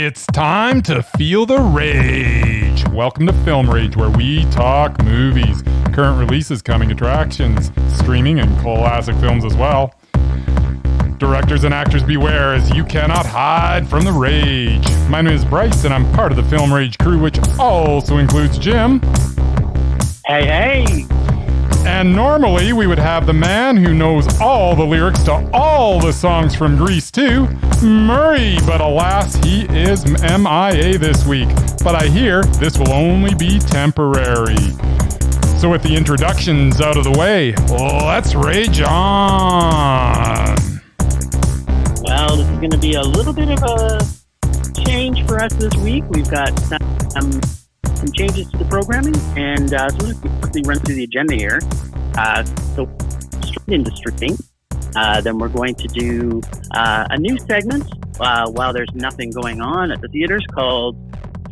It's time to feel the rage. Welcome to Film Rage, where we talk movies, current releases, coming attractions, streaming, and classic films as well. Directors and actors beware, as you cannot hide from the rage. My name is Bryce, and I'm part of the Film Rage crew, which also includes Jim. Hey, hey! And normally we would have the man who knows all the lyrics to all the songs from Grease 2, Murray, but alas, he is MIA this week. But I hear this will only be temporary. So with the introductions out of the way, let's rage on! Well, this is going to be a little bit of a change for us this week. We've got some changes to the programming, and so let's quickly run through the agenda here. So straight into streaming. Then we're going to do a new segment while there's nothing going on at the theaters called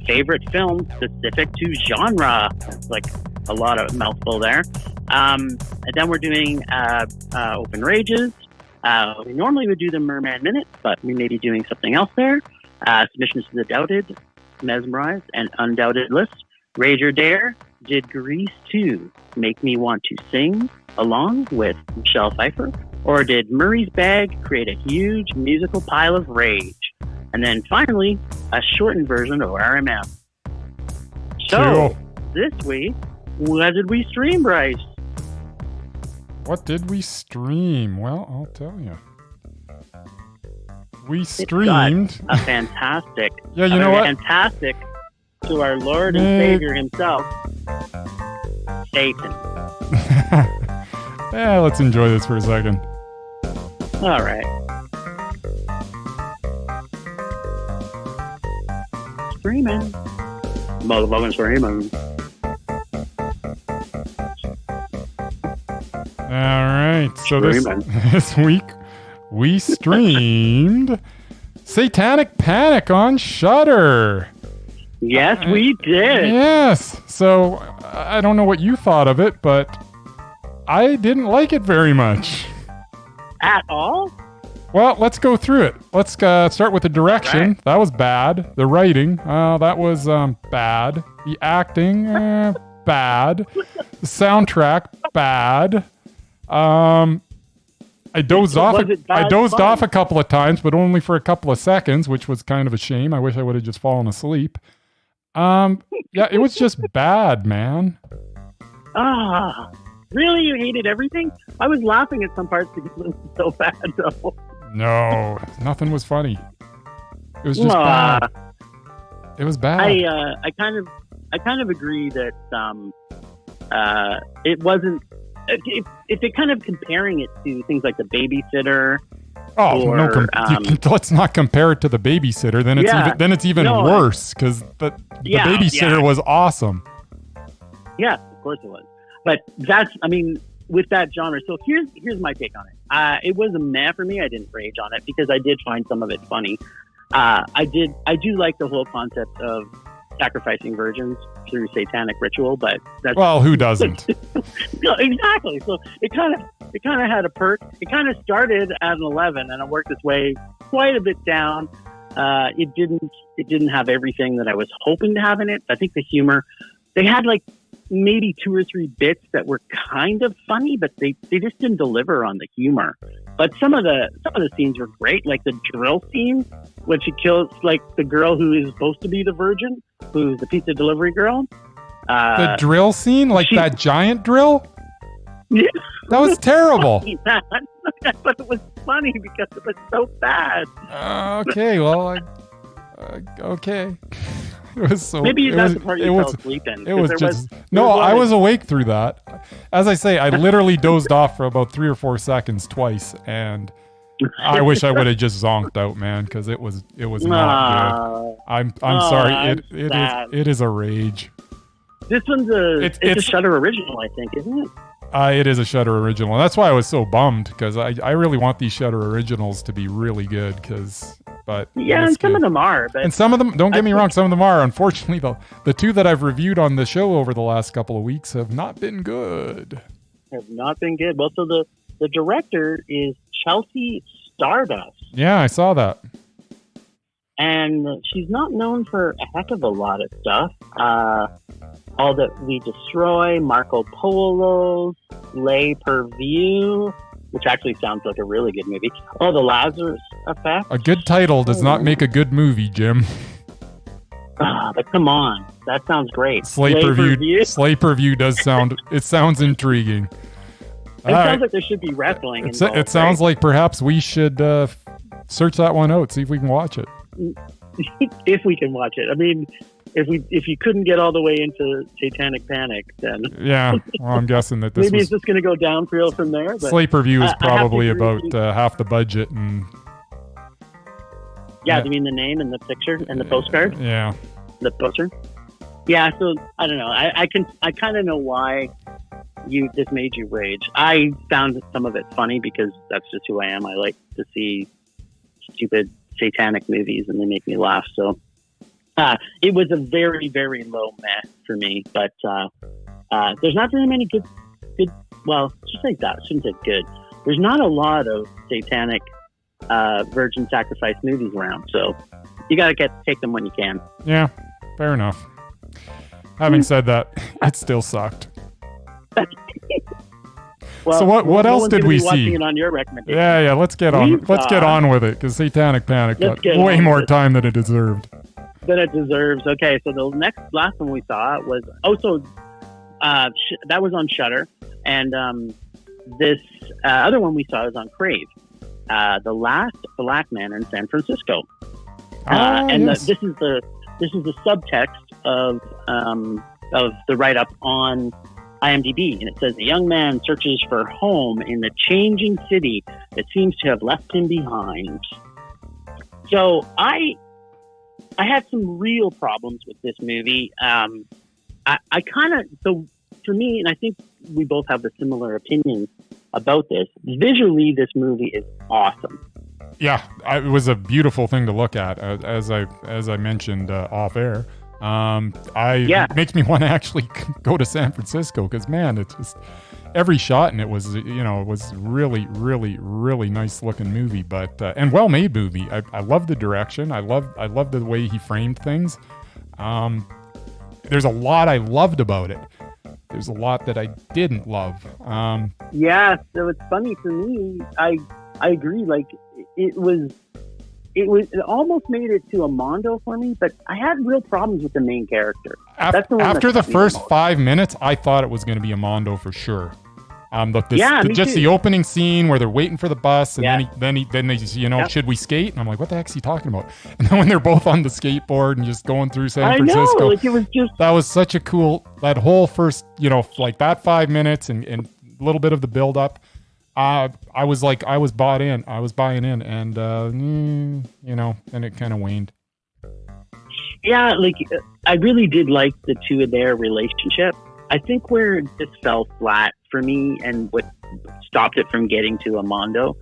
Favorite Films Specific to Genre. That's like a lot of mouthful there. And then we're doing Open Rages. We normally would do the Murman Minute, but we may be doing something else there. Submissions to the Doubted, Mesmerized, and Undoubted list. Rage or Dare, did Grease 2 make me want to sing along with Michelle Pfeiffer? Or did Murray's Bag create a huge musical pile of rage? And then finally, a shortened version of RMM. So, This week, what did we stream, Bryce? What did we stream? Well, I'll tell you. We streamed a fantastic, fantastic to our Lord and Savior himself, Satan. Yeah, let's enjoy this for a second. All right. Streaming. Motherfucking streaming. All right. So this week we streamed Satanic Panic on Shudder. Yes, we did. Yes. So I don't know what you thought of it, but I didn't like it very much. At all? Well, let's go through it. Let's start with the direction. Right. That was bad. The writing, that was bad. The acting, bad. The soundtrack, bad. I dozed off. I dozed off a couple of times, but only for a couple of seconds, which was kind of a shame. I wish I would have just fallen asleep. Yeah, it was just bad, man. Really? You hated everything? I was laughing at some parts because it was so bad, though. No, nothing was funny. It was just bad. It was bad. I kind of agree that it wasn't. If you're kind of comparing it to things like The Babysitter. Let's not compare it to The Babysitter. Then it's even worse because the Babysitter was awesome. Yeah, of course it was. But with that genre. So here's my take on it. It was a meh for me. I didn't rage on it because I did find some of it funny. I do like the whole concept of sacrificing virgins through satanic ritual, but who doesn't? No, exactly. So it kind of had a perk. It kind of started at an 11 and it worked its way quite a bit down. It didn't have everything that I was hoping to have in it. I think the humor, they had like maybe 2 or 3 bits that were kind of funny, but they just didn't deliver on the humor. But some of the scenes were great, like the drill scene when she kills like the girl who is supposed to be the virgin, who's the pizza delivery girl. The drill scene, like that giant drill. Yeah, that was terrible. But it was funny because it was so bad. Okay, well, okay. It was so. Maybe that's the part you fell asleep in. It was just I was awake through that. As I say, I literally dozed off for about 3 or 4 seconds twice, and I wish I would have just zonked out, man, because it was not good. I'm sorry. It is a rage. This one's it's a Shudder original, I think, isn't it? It is a Shudder original. That's why I was so bummed, because I really want these Shudder originals to be really good, and some of them are. But and some of them, don't get me wrong, some of them are. Unfortunately, the 2 that I've reviewed on the show over the last couple of weeks have not been good. Well, so the director is Chelsea Stardust. Yeah, I saw that. and she's not known for a heck of a lot of stuff. All That We Destroy, Marco Polo's, Lay Per View, which actually sounds like a really good movie. Oh, The Lazarus Effect. A good title does not make a good movie, Jim. But come on, that sounds great. Slay Per View does sound. It sounds intriguing. It sounds like there should be wrestling involved, it sounds like perhaps we should search that one out, see if we can watch it. If we can watch it. I mean, if you couldn't get all the way into Satanic Panic, then yeah. Well, I'm guessing that this maybe it's just going to go downhill from there. But Slay Per View is probably about half the budget, and yeah. Do you mean the name and the picture and the postcard? Yeah, the poster. Yeah. So I don't know. I kind of know why this made you rage. I found some of it funny because that's just who I am. I like to see stupid satanic movies and they make me laugh. So it was a very, very low meh for me, but there's not very many good, well, just like that. I shouldn't say good. There's not a lot of satanic virgin sacrifice movies around. So you got to take them when you can. Yeah, fair enough. Having said that, it still sucked. Well, so what else did we see? It on your recommendation. Yeah. Let's get on. Let's get on with it because Satanic Panic got way more time than it deserved. Okay, so the last one we saw was that was on Shudder, and this other one we saw is on Crave. The Last Black Man in San Francisco, yes. This is the subtext of the write up on IMDb, and it says a young man searches for home in the changing city that seems to have left him behind. So I had some real problems with this movie. So for me, and I think we both have a similar opinion about this, visually this movie is awesome. Yeah, it was a beautiful thing to look at, as I mentioned off air. Makes me want to actually go to San Francisco because, man, it's just every shot in it was, it was really, really, really nice looking movie, but and well made movie. I love the direction. I love the way he framed things. There's a lot I loved about it. There's a lot that I didn't love. Yeah, so it's funny for me. I agree. Like it almost made it to a Mondo for me, but I had real problems with the main character. After the first 5 minutes, I thought it was going to be a Mondo for sure. The opening scene where they're waiting for the bus, and then they should we skate? And I'm like, what the heck's he talking about? And then when they're both on the skateboard and just going through San Francisco, it was just that was such a cool, that whole first, like that 5 minutes and a little bit of the build up. I was bought in. I was buying in, and then it kind of waned. Yeah, I really did like the two of their relationship. I think where it just fell flat for me and what stopped it from getting to a Mondo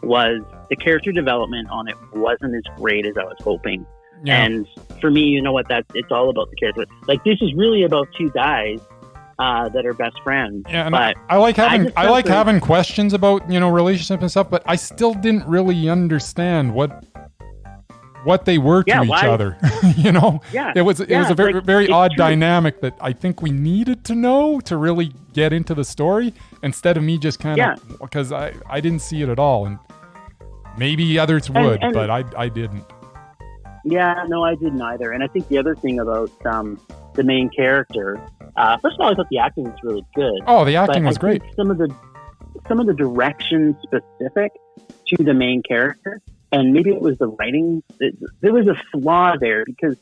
was the character development on it wasn't as great as I was hoping. Yeah. And for me, it's all about the character. Like, this is really about two guys that are best friends. Yeah, and but I like having questions about, relationship and stuff, but I still didn't really understand what they were to each other. It was a very, very odd dynamic that I think we needed to know to really get into the story, instead of me just kind of, because I didn't see it at all, and maybe others would, but I didn't. Yeah, no, I didn't either. And I think the other thing about the main character, first of all, I thought the acting was really good. Oh, the acting was great. Some of the direction specific to the main character, and maybe it was the writing. There was a flaw there because,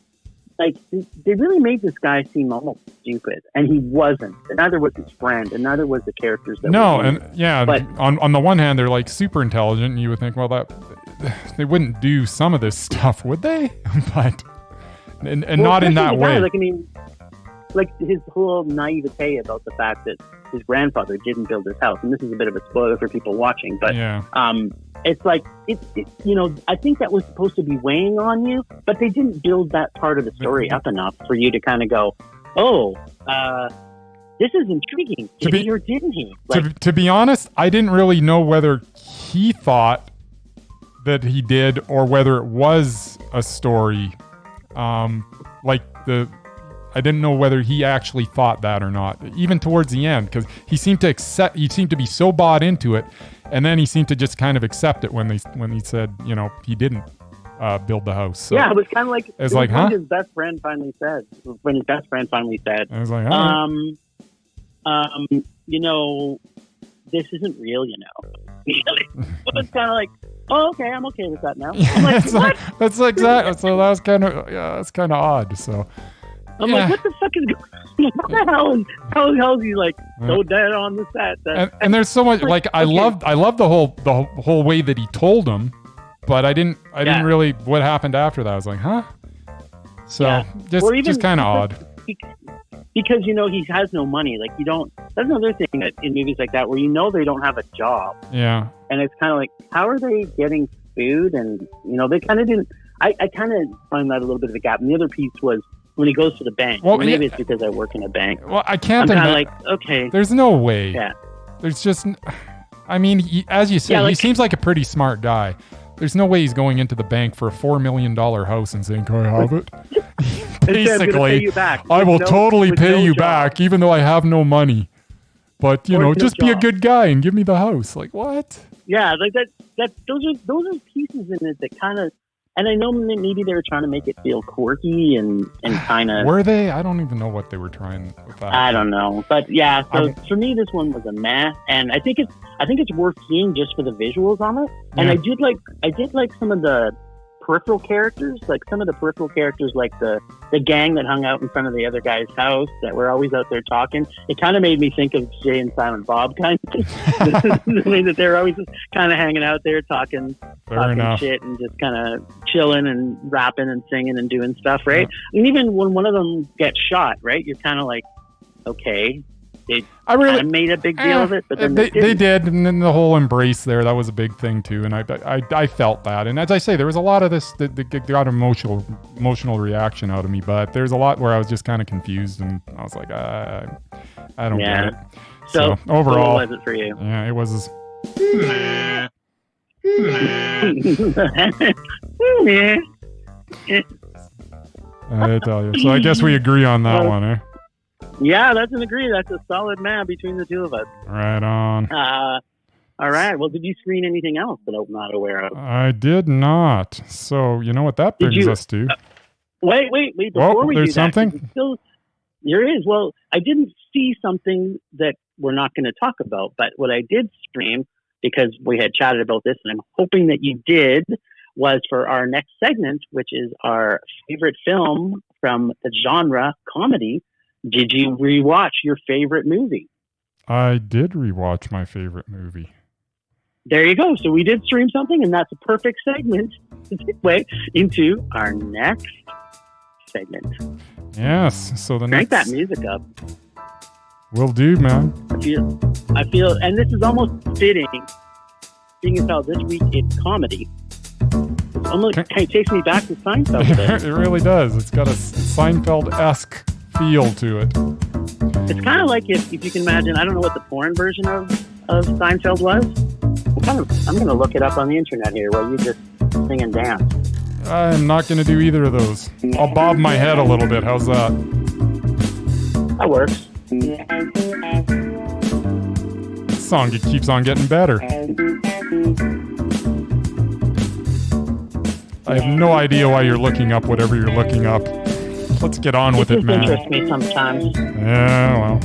they really made this guy seem almost stupid, and he wasn't. And neither was his friend, and neither was the characters. But on the one hand, they're super intelligent, and you would think, well, that they wouldn't do some of this stuff, would they? But not in that way. His whole naivete about the fact that his grandfather didn't build his house, and this is a bit of a spoiler for people watching, but it's I think that was supposed to be weighing on you, but they didn't build that part of the story up enough for you to kind of go, this is intriguing. Did he or didn't he? To be honest, I didn't really know whether he thought that he did or whether it was a story. I didn't know whether he actually thought that or not, even towards the end, because he seemed to be so bought into it, and then he seemed to just kind of accept it when he said, he didn't build the house. So yeah, it was kind of like it's like, huh? His best friend finally said. When his best friend finally said, I was like, this isn't real, It's kind of like, oh, okay, I'm okay with that now. I'm like, what? That's exactly. So that was kind of, that's kind of odd. So I'm like, what the fuck is going on? What the hell is he like so dead on the set? And there's so much I loved the whole way that he told him, but I didn't really what happened after that. I was like, huh? So just kind of odd. Because he has no money. Like that's another thing that in movies like that where they don't have a job. Yeah. And it's kind of like, how are they getting food? And they kind of didn't. I kind of find that a little bit of a gap. And the other piece was when he goes to the bank. Well, maybe it's because I work in a bank. Well, I can't. I'm kind of like, okay. There's no way. Yeah. There's just. I mean, as you said, he seems like a pretty smart guy. There's no way he's going into the bank for a $4 million house and saying, "Can I have it?" Basically, I will totally pay you back, even though I have no money. But just be a good guy and give me the house. Like what? Yeah, like that. Those are pieces in it that kind of. And I know maybe they were trying to make it feel quirky and kind of. Were they? I don't even know what they were trying with that. I don't know, but yeah. So for me, this one was a mess, and I think it's worth seeing just for the visuals on it. And I did like some of the peripheral characters, like the gang that hung out in front of the other guy's house that were always out there talking. It kind of made me think of Jay and Silent Bob, kind of. The way that they're always just kind of hanging out there talking shit and just kind of chilling and rapping and singing and doing stuff, right? Yeah. And even when one of them gets shot, right, you're kind of like, okay. They kind of made a big deal of it, but then they did, and then the whole embrace there, that was a big thing too, and I felt that. And as I say, there was a lot of this that got emotional reaction out of me, but there's a lot where I was just kind of confused, and I was like, I don't get it. So overall, what was it for you? Yeah, it was. I tell you. So I guess we agree on that one, eh? Yeah, that's an agree. That's a solid man between the two of us. Right on. All right. Well, did you screen anything else that I'm not aware of? I did not. So you know what that brings us to? Wait. Before we do that, something? There is. Well, I didn't see something that we're not going to talk about, but what I did stream, because we had chatted about this, and I'm hoping that you did, was for our next segment, which is our favorite film from the genre comedy. Did you rewatch your favorite movie? I did rewatch my favorite movie. There you go. So we did stream something, and that's a perfect segment to segue into our next segment. Yes. So crank that music up. Will do, man. I feel, and this is almost fitting, seeing as how this week it's comedy. It almost kind of takes me back to Seinfeld. It really does. It's got a Seinfeld-esque feel to it. It's kind of like if you can imagine, I don't know what the porn version of Seinfeld was. I'm going to look it up on the internet here while you just sing and dance. I'm not going to do either of those. I'll bob my head a little bit. How's that? That works. This song keeps on getting better. I have no idea why you're looking up whatever you're looking up. Let's get on with it, man. It interests me sometimes. Yeah, well.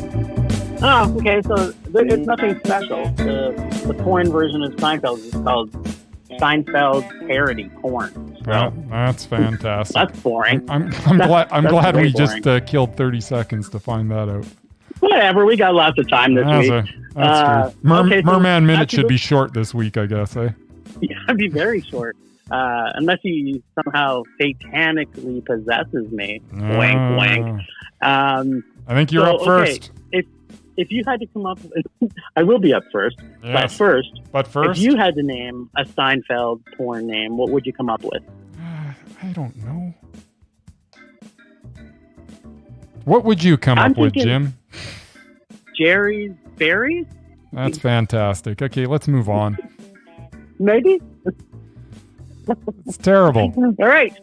Oh, okay, so it's nothing special. The porn version of Seinfeld is called Seinfeld parody porn. So yeah, that's fantastic. That's boring. I'm glad we just killed 30 seconds to find that out. Whatever, we got lots of time this week. That's true. Murman Minute should be short this week, I guess, eh? Yeah, it'd be very short. Unless he somehow satanically possesses me. Wink, wink. I think you're up first. If you had to come up with, I will be up first. Yes. But first, if you had to name a Seinfeld porn name, what would you come up with? I don't know. What would you come up with, Jim? Jerry's Berries? That's fantastic. Okay, let's move on. Maybe? It's terrible. All right.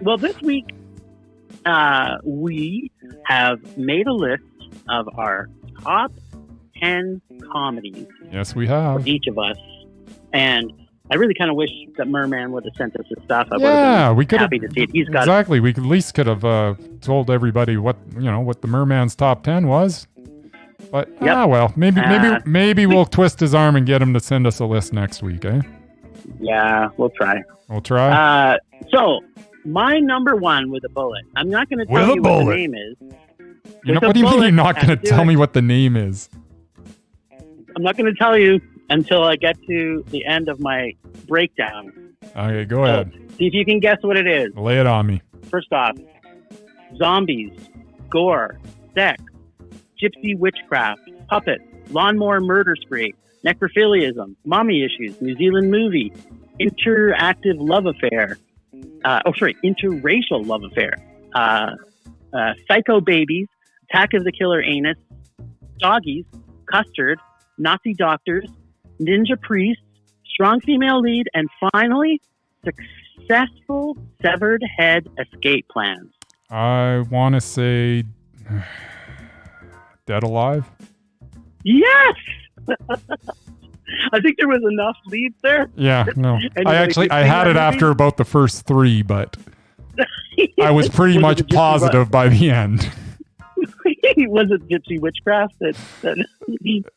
Well, this week we have made a list of our top 10 comedies. Yes, we have. For each of us. And I really kind of wish that Merman would have sent us his stuff. I we could happy to see it. He's got exactly. We at least could have told everybody what the Merman's top 10 was. But maybe we'll twist his arm and get him to send us a list next week, eh? Yeah, we'll try. We'll try. So my number one with a bullet. I'm not going to tell you what the name is. What do you mean you're not going to tell me what the name is? I'm not going to tell you until I get to the end of my breakdown. Okay, go ahead. See if you can guess what it is. Lay it on me. First off, zombies, gore, sex, gypsy witchcraft, puppets, lawnmower murder spree, necrophiliism, mommy issues, New Zealand movie, interactive love affair, interracial love affair, psycho babies, attack of the killer anus, doggies, custard, Nazi doctors, ninja priests, strong female lead, and finally, successful severed head escape plans. I want to say Dead Alive? Yes! I think there was enough leads there. Yeah, no. I had it after about the first three, but I was pretty much positive by the end. Was it gypsy witchcraft?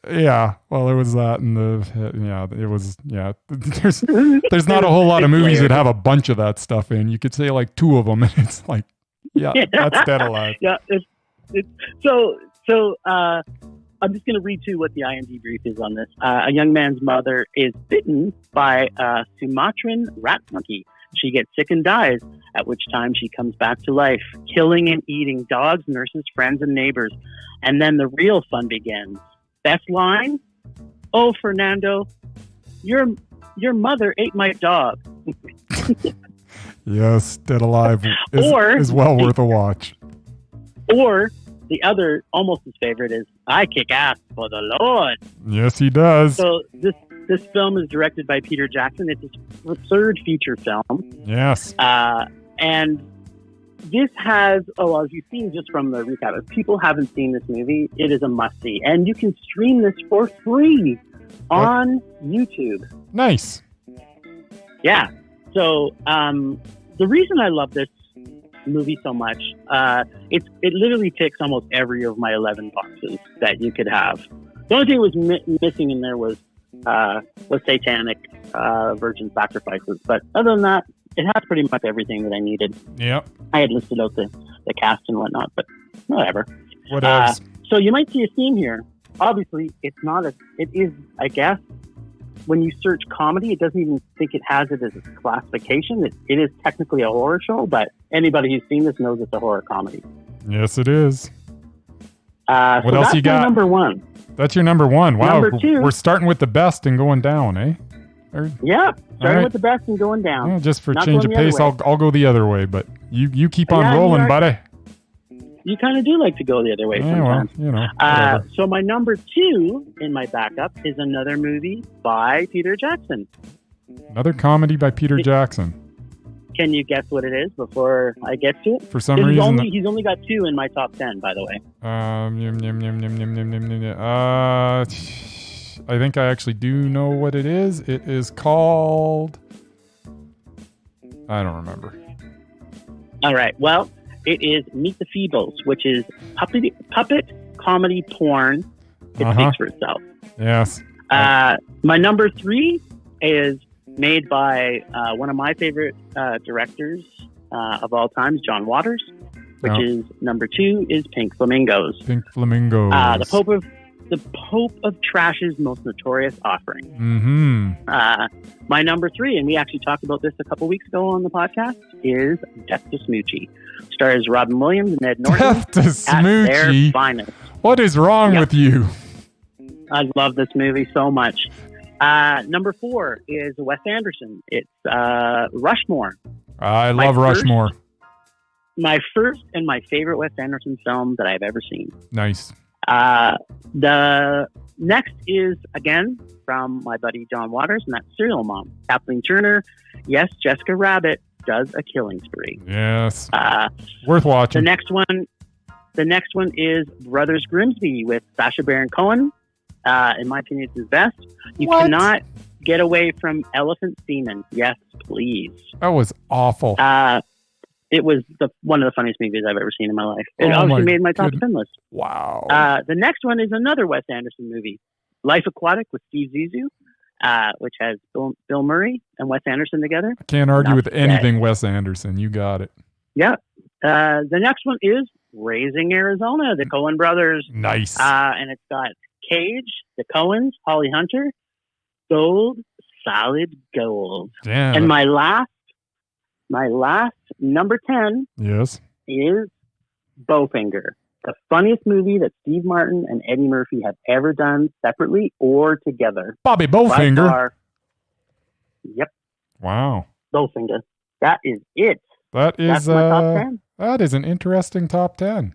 Yeah, well, it was that, and there's not a whole lot of movies that have a bunch of that stuff in. You could say like two of them, and it's like, that's Dead Alive. Yeah, so I'm just going to read to you what the IMDb brief is on this. A young man's mother is bitten by a Sumatran rat monkey. She gets sick and dies, at which time she comes back to life, killing and eating dogs, nurses, friends, and neighbors. And then the real fun begins. Best line? "Oh, Fernando, your mother ate my dog." Yes, Dead Alive is well worth a watch. Or the other, almost his favorite, is "I kick ass for the Lord." Yes, he does. So this film is directed by Peter Jackson. It's his third feature film. Yes. And this has, as you've seen just from the recap, if people haven't seen this movie, it is a must-see. And you can stream this for free on YouTube. Nice. Yeah. So the reason I love this movie so much, it literally ticks almost every of my 11 boxes that you could have. The only thing that was missing in there was Satanic virgin sacrifices, but other than that, it has pretty much everything that I needed. Yep. I had listed out the cast and whatnot, but whatever. What else? So you might see a theme here. Obviously, it is, I guess, when you search comedy, it doesn't even think it has it as a classification. It is technically a horror show, but anybody who's seen this knows it's a horror comedy. Yes, it is. What else you got? Number one. That's your number one. Wow. Number two. We're starting with the best and going down, eh? Starting with the best and going down. Yeah, just for change of pace, I'll go the other way, but you keep on rolling, buddy. You kind of do like to go the other way sometimes. Well, so my number two in my backup is another movie by Peter Jackson. Another comedy by Peter Jackson. Can you guess what it is before I get to it? For some reason... He's only got two in my top 10, by the way. I think I actually do know what it is. It is called... I don't remember. All right. Well, it is Meet the Feebles, which is puppet comedy porn. It speaks for itself. Yes. My number three is made by one of my favorite directors of all time, John Waters, which is number two is Pink Flamingos. Pink Flamingos. The Pope of Trash's most notorious offering. Mm-hmm. My number three, and we actually talked about this a couple weeks ago on the podcast, is Death to Smoochie. Stars Robin Williams and Ed Norton. Death to Smoochie. At their finest. What is wrong with you? I love this movie so much. Number four is Wes Anderson. It's Rushmore. I love Rushmore. My first and my favorite Wes Anderson film that I've ever seen. Nice. The next is, again, from my buddy John Waters, and that's Serial Mom. Kathleen Turner. Yes, Jessica Rabbit. does a killing spree. Yes. Worth watching. The next one is Brothers Grimsby with Sacha Baron Cohen. In my opinion, it's his best. You cannot get away from elephant semen. Yes, please. That was awful. It was one of the funniest movies I've ever seen in my life. It obviously made my top 10 list. Wow. The next one is another Wes Anderson movie, Life Aquatic with Steve Zissou, which has Bill Murray and Wes Anderson together. I can't argue with anything Wes Anderson. You got it. Yeah. The next one is Raising Arizona, the Coen brothers. Nice. And it's got Cage, the Coens, Holly Hunter, Gold, solid gold. Damn. And my last number 10 is Bowfinger, the funniest movie that Steve Martin and Eddie Murphy have ever done separately or together. Bobby Bowfinger. Yep. Wow. Bowfinger. That is it. That's my top 10. That is an interesting top 10.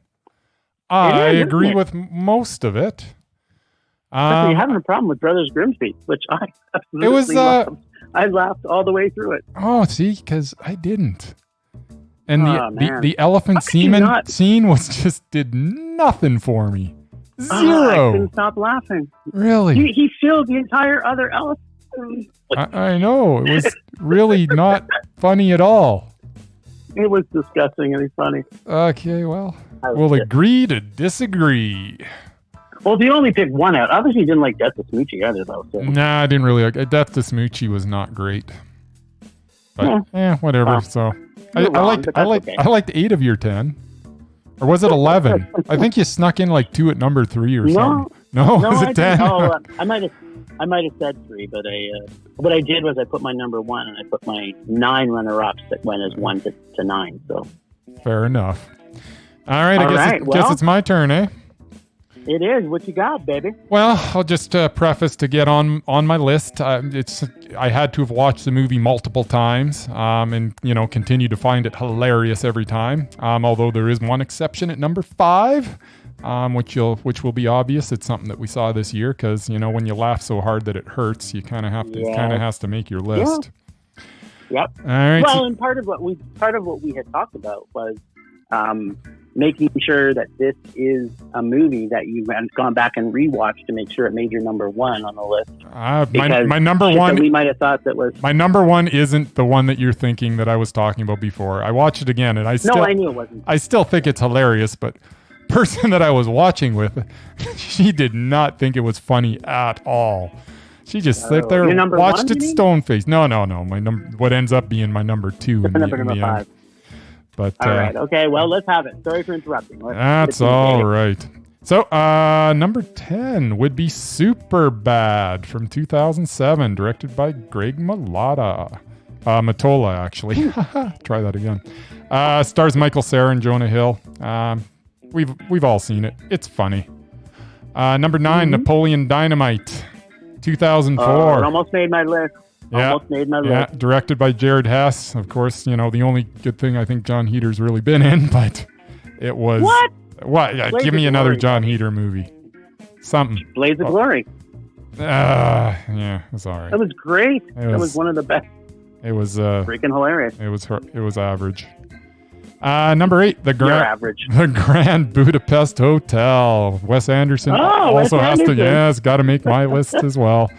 I agree with most of it. You're having a problem with Brothers Grimsby, which I absolutely loved. I laughed all the way through it. Oh, see, because I didn't. And the elephant semen scene did nothing for me. Zero. I couldn't stop laughing. Really? He filled the entire other elephant. I know. It was really not funny at all. It was disgustingly funny. Okay, well, we'll agree to disagree. Well, if you only picked one out, obviously you didn't like Death to Smoochie either, though. So. Nah, I didn't really like it. Death to Smoochie was not great. But, whatever. Well, so I liked 8 of your 10. Or was it 11? I think you snuck in like 2 at number 3 or something. No, was it 10? I might have said 3, but what I did was I put my number 1 and I put my 9 runner-ups that went as 1 to 9. So fair enough. All right, I guess it's my turn, eh? It is. What you got, baby? Well, I'll just preface to get on my list. I had to have watched the movie multiple times, and continue to find it hilarious every time. Although there is one exception at number 5, which will be obvious. It's something that we saw this year because when you laugh so hard that it hurts, you kind of have to. It kind of has to make your list. Yeah. Yep. All right. Well, and part of what we had talked about was making sure that this is a movie that you've gone back and rewatched to make sure it made your number 1 on the list. My number 1, we might have thought that was... My number 1 isn't the one that you're thinking that I was talking about before. I watched it again, and I knew it wasn't. I still think it's hilarious, but the person that I was watching with, she did not think it was funny at all. She just sat there and watched it stone-faced. No. What ends up being my number 2 in number the 5. end. But, all right. Okay. Well, let's have it. Sorry for interrupting. That's all right. So, number 10 would be Superbad from 2007, directed by Greg Matola, actually. Try that again. Stars Michael Cera and Jonah Hill. We've all seen it. It's funny. Number 9, Napoleon Dynamite, 2004. It almost made my list. Almost made my list. Yeah, directed by Jared Hess. Of course, the only good thing I think John Heater's really been in, but it was... What? Yeah, give me another John Heater movie. Something. Blaze of Glory. Yeah, it's all right. That was great. That was one of the best. It was... freaking hilarious. It was average. Number 8, the Grand Budapest Hotel. Wes Anderson also has to... Yes, got to make my list as well.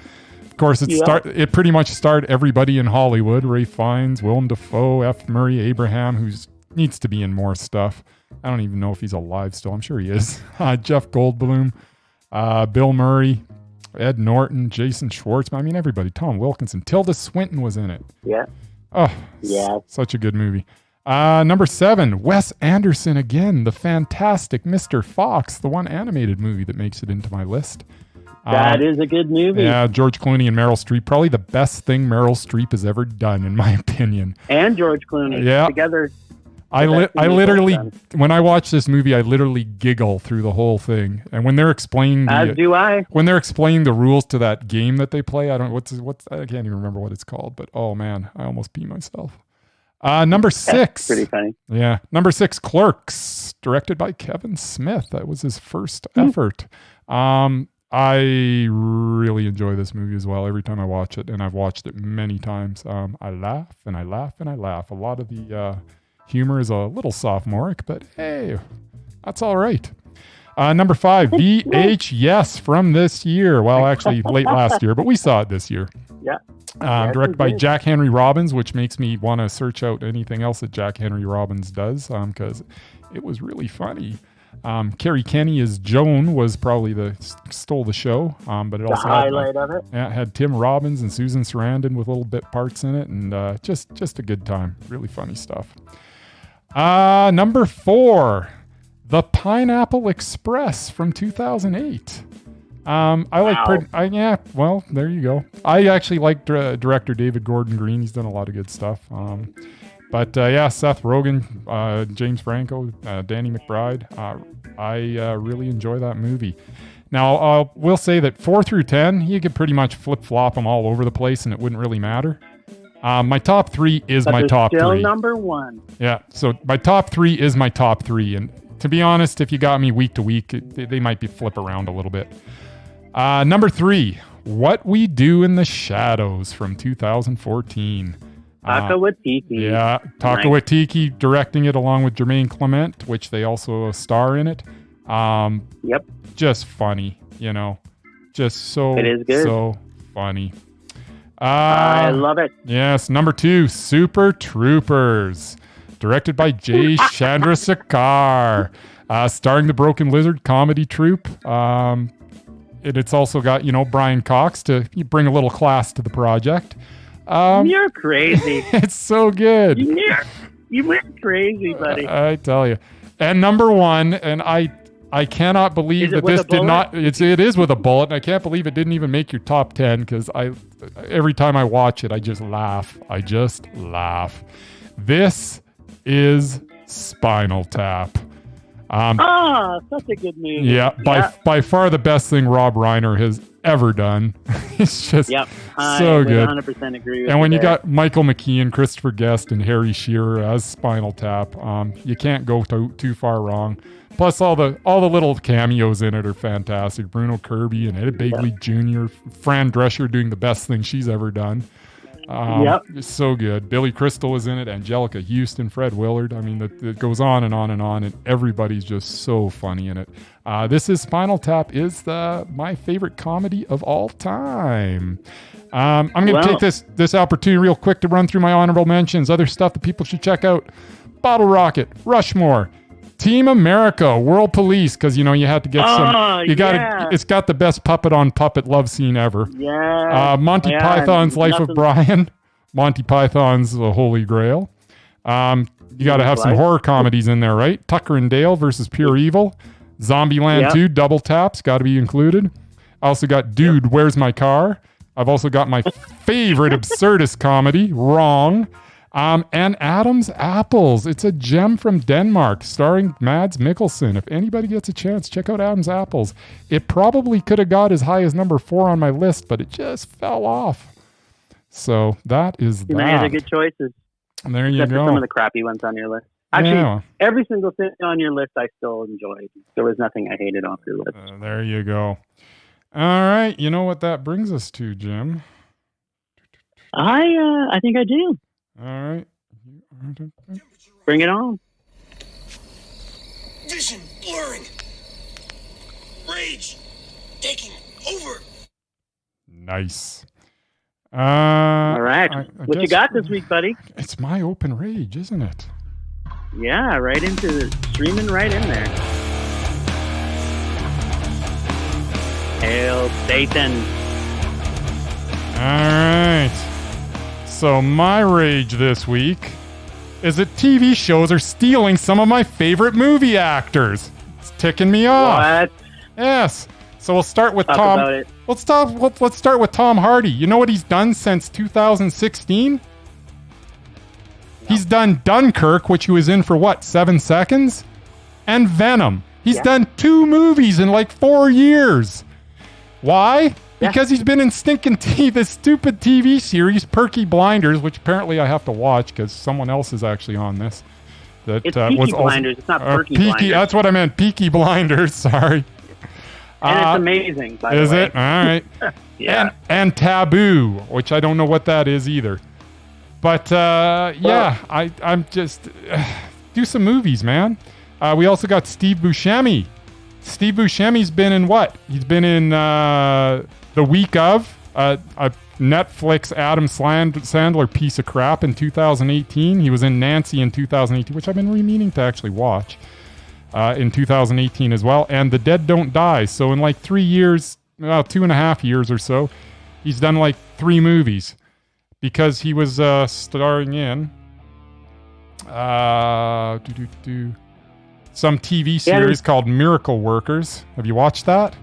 Of course, it pretty much starred everybody in Hollywood. Ralph Fiennes, Willem Dafoe, F. Murray Abraham, who needs to be in more stuff. I don't even know if he's alive still. I'm sure he is. Jeff Goldblum, Bill Murray, Ed Norton, Jason Schwartzman. I mean, everybody. Tom Wilkinson. Tilda Swinton was in it. Yeah. Oh, yeah. Such a good movie. Number 7, Wes Anderson again. The fantastic Mr. Fox, the one animated movie that makes it into my list. That is a good movie. Yeah, George Clooney and Meryl Streep. Probably the best thing Meryl Streep has ever done, in my opinion. And George Clooney. Together. I literally, when I watch this movie, I literally giggle through the whole thing. And when they're explaining when they're explaining the rules to that game that they play, I can't even remember what it's called, but oh man, I almost pee myself. Number 6. That's pretty funny. Yeah. Number 6, Clerks, directed by Kevin Smith. That was his first effort. I really enjoy this movie as well every time I watch it, and I've watched it many times. I laugh and I laugh and I laugh. A lot of the humor is a little sophomoric, but hey, that's all right. Number 5, VHS from this year. Well, actually late last year, but we saw it this year. Yeah. Directed by Jack Henry Robbins, which makes me want to search out anything else that Jack Henry Robbins does, because it was really funny. Carrie Kenny as Joan was probably stole the show, but it also highlight of it. Yeah, it had Tim Robbins and Susan Sarandon with little bit parts in it, and just a good time. Really funny stuff. Number 4, The Pineapple Express from 2008. Well, there you go. I actually like director David Gordon Green. He's done a lot of good stuff. Seth Rogen, James Franco, Danny McBride. I really enjoy that movie. Now, we'll say that 4 through 10, you could pretty much flip-flop them all over the place and it wouldn't really matter. My top 3 is my top 3. Still number 1. Yeah, so my top 3 is my top 3. And to be honest, if you got me week to week, they might be flip around a little bit. Number 3, What We Do in the Shadows from 2014. Taika Waititi. Yeah, Taika Waititi directing it along with Jermaine Clement, which they also star in it. Yep. Just funny, just so, it is good. So funny. I love it. Yes, number 2, Super Troopers, directed by Jay Chandrasekhar, starring the Broken Lizard comedy troupe. It's also got, Brian Cox to bring a little class to the project. You're crazy. It's so good. You went crazy, buddy. I tell you. And number 1, and I cannot believe that this did not. It is with a bullet, and I can't believe it didn't even make your top 10 because every time I watch it, I just laugh. This is Spinal Tap. Such a good movie. Yeah, by far the best thing Rob Reiner has ever done. It's just so good. 100% agree with you. And when you got Michael McKean, Christopher Guest, and Harry Shearer as Spinal Tap, you can't go too far wrong. Plus, all the little cameos in it are fantastic. Bruno Kirby and Ed Begley Jr., Fran Drescher doing the best thing she's ever done. It's so good. Billy Crystal was in it, Angelica Houston, Fred Willard. I mean, it goes on and on and on, and everybody's just so funny in it. This is Spinal Tap is my favorite comedy of all time. I'm going to take this opportunity real quick to run through my honorable mentions, other stuff that people should check out. Bottle Rocket, Rushmore, Team America, World Police, because you had to get it's got the best puppet on puppet love scene ever. Yeah. Monty Python's Life of Brian, Monty Python's The Holy Grail. You got to have some horror comedies in there, right? Tucker and Dale versus Pure Evil, Zombieland 2, Double Taps, got to be included. I also got Dude, Where's My Car? I've also got my favorite absurdist comedy, Wrong. And Adam's Apples. It's a gem from Denmark, starring Mads Mikkelsen. If anybody gets a chance, check out Adam's Apples. It probably could have got as high as number 4 on my list, but it just fell off. So that is Many other good choices. And there you go. Some of the crappy ones on your list. Actually, every single thing on your list I still enjoyed. There was nothing I hated off your list. There you go. All right. You know what that brings us to, Jim? I think I do. All right. Bring it on. Vision blurring. Rage taking over. Nice. All right. What you got this week, buddy? It's my open rage, isn't it? Yeah, streaming right in there. Hail Satan. All right. So my rage this week is that TV shows are stealing some of my favorite movie actors. It's ticking me off. What? Yes. So we'll start with Talk Tom. About it. Let's start with Tom Hardy. You know what he's done since 2016? No. He's done Dunkirk, which he was in for 7 seconds? And Venom. He's done 2 movies in 4 years. Why? Because he's been in stinking this stupid TV series, Peaky Blinders, which apparently I have to watch because someone else is actually on this. It's Peaky Blinders. It's not Peaky Blinders. That's what I meant. Peaky Blinders. Sorry. And it's amazing, by the way. Is it? All right. Yeah. And Taboo, which I don't know what that is either. But I'm just do some movies, man. We also got Steve Buscemi. Steve Buscemi's been in what? He's been in The Week Of, a Netflix Adam Sandler piece of crap in 2018. He was in Nancy in 2018, which I've been meaning to actually watch in 2018 as well. And The Dead Don't Die. So in like 3 years, 2.5 years or so, he's done like 3 movies because he was starring in some TV series called Miracle Workers. Have you watched that?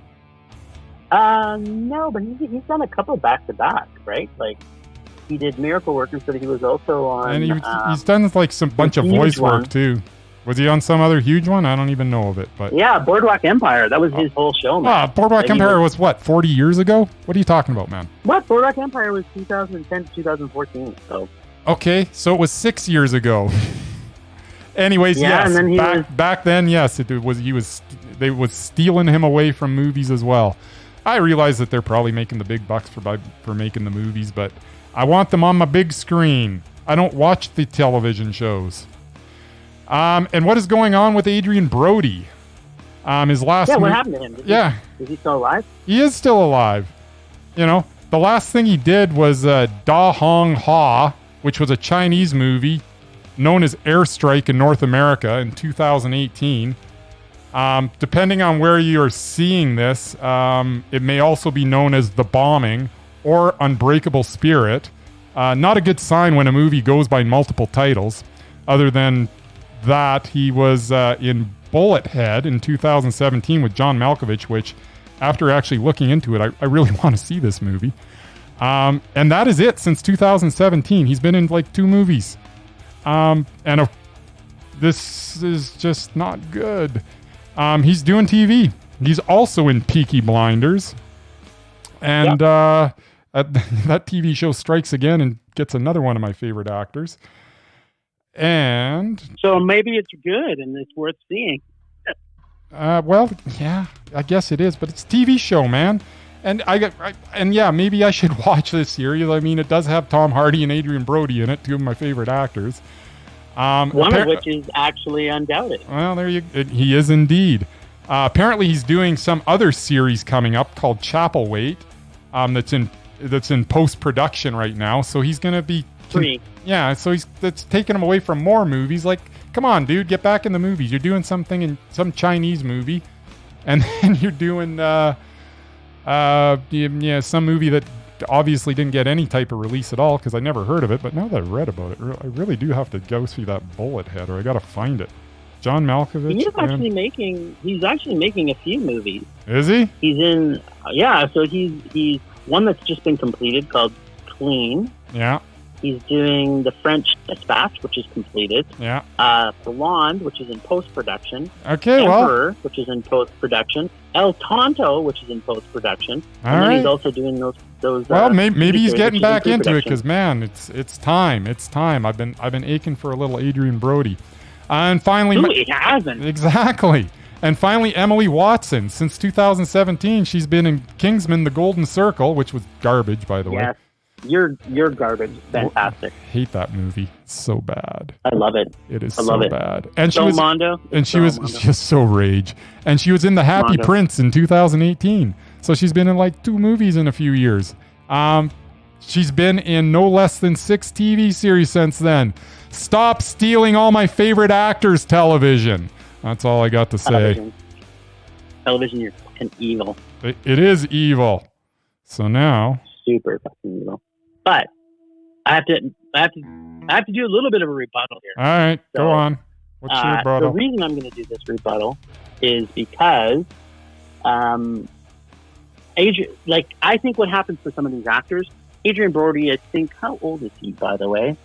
No, but he's done a couple back-to-back, right? Like, he did Miracle Workers, but he was also on... And he's done like some bunch of voice work, too. Was he on some other huge one? I don't even know of it, but... Yeah, Boardwalk Empire. That was his whole show, man. Boardwalk Empire was what, 40 years ago? What are you talking about, man? What? Boardwalk Empire was 2010 to 2014, so... Okay, so it was 6 years ago. Anyways, yes. And then back then, yes, they was stealing him away from movies as well. I realize that they're probably making the big bucks for making the movies, but I want them on my big screen. I don't watch the television shows. And what is going on with Adrian Brody? His last what happened to him? Is he still alive? He is still alive. You know, the last thing he did was Da Hong Ha, which was a Chinese movie known as Airstrike in North America in 2018. Depending on where you're seeing this, it may also be known as The Bombing or Unbreakable Spirit. Not a good sign when a movie goes by multiple titles. Other than that, he was in Bullethead in 2017 with John Malkovich, which, after actually looking into it, I really want to see this movie. And that is it since 2017. He's been in like 2 movies. This is just not good. He's doing TV. He's also in Peaky Blinders. And that TV show strikes again and gets another one of my favorite actors. And so maybe it's good and it's worth seeing. Well, yeah, I guess it is, but it's a TV show, man. And maybe I should watch this series. I mean, it does have Tom Hardy and Adrian Brody in it, 2 of my favorite actors. One of which is actually Undoubted. Well, he is indeed. Apparently, he's doing some other series coming up called Chapelwaite, that's in post-production right now. So he's going to be free. Yeah, so that's taking him away from more movies. Like, come on, dude, get back in the movies. You're doing something in some Chinese movie, and then you're doing some movie that obviously didn't get any type of release at all because I never heard of it. But now that I've read about it, I really do have to go through that Bullethead, or I got to find it. John Malkovich. He's actually making a few movies. Is he? He's in. So he's one that's just been completed called Clean. Yeah. He's doing The French Dispatch, which is completed. Yeah. Blonde, which is in Okay, post-production. Emperor, which is in post-production. El Tonto, which is in post-production. Then he's also doing those. Well, maybe he's getting back into it because, man, it's time. It's time. I've been aching for a little Adrian Brody. And finally, he hasn't. Exactly. And finally, Emily Watson. Since 2017, she's been in Kingsman: The Golden Circle, which was garbage, by the way. You're garbage. Fantastic. I hate that movie. It's so bad. I love it. It is so bad. And she was Mondo. And she was just so rage. And she was in The Happy Prince in 2018. So she's been in like 2 movies in a few years. She's been in no less than 6 TV series since then. Stop stealing all my favorite actors' television. That's all I got to say. Television, you're fucking evil. It is evil. So now, super fucking evil. But I have to do a little bit of a rebuttal here. All right, go on. What's your rebuttal? The reason I'm going to do this rebuttal is because, I think what happens to some of these actors, Adrian Brody, I think, how old is he, by the way?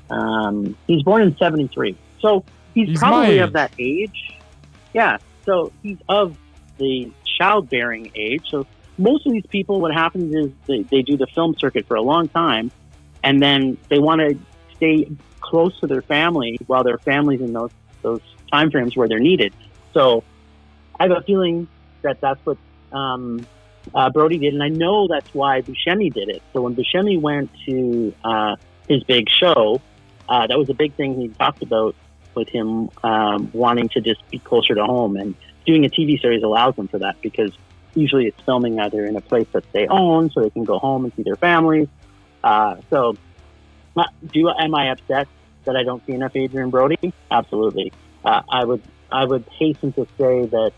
He's born in 1973. So he's probably of that age. Yeah, so he's of the childbearing age. So most of these people, what happens is they do the film circuit for a long time, and then they want to stay close to their family while their family's in those time frames where they're needed. So I have a feeling that that's what Brody did, and I know that's why Buscemi did it. So when Buscemi went to his big show, that was a big thing he talked about with him wanting to just be closer to home, and doing a TV series allows them for that, because usually it's filming either in a place that they own so they can go home and see their families. Am I upset that I don't see enough Adrian Brody? Absolutely. I would hasten to say that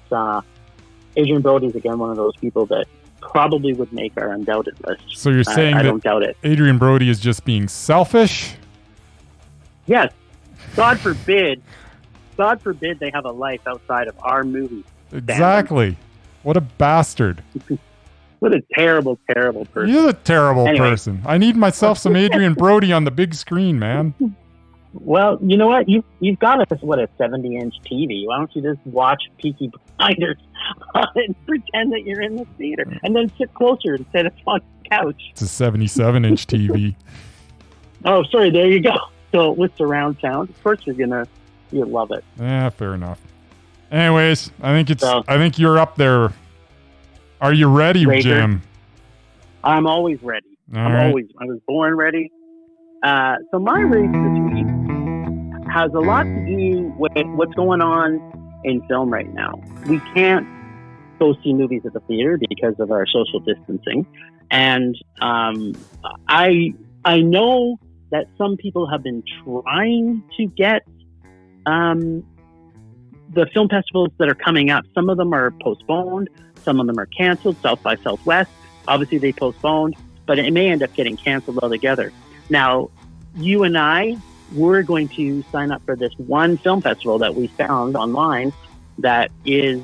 Adrian Brody is again one of those people that probably would make our Undoubted list. So you're saying I that don't doubt it. Adrian Brody is just being selfish? Yes. God forbid they have a life outside of our movie. Exactly. What a bastard. What a terrible, terrible person. You're a terrible person. I need myself some Adrian Brody on the big screen, man. Well, you know what? You've got a 70-inch TV. Why don't you just watch Peaky Blinders and pretend that you're in the theater, and then sit closer instead of on the couch? It's a 77-inch TV. Oh, sorry. There you go. So with surround sound, of course you'll love it. Yeah, fair enough. Anyways, I think you're up there. Are you ready, Rager. Jim? I'm always ready. I was born ready. So my race this week has a lot to do with what's going on in film right now. We can't go see movies at the theater because of our social distancing. And I know that some people have been trying to get the film festivals that are coming up. Some of them are postponed. Some of them are canceled. South by Southwest, obviously they postponed, but it may end up getting canceled altogether. Now, you and I, we're going to sign up for this one film festival that we found online that is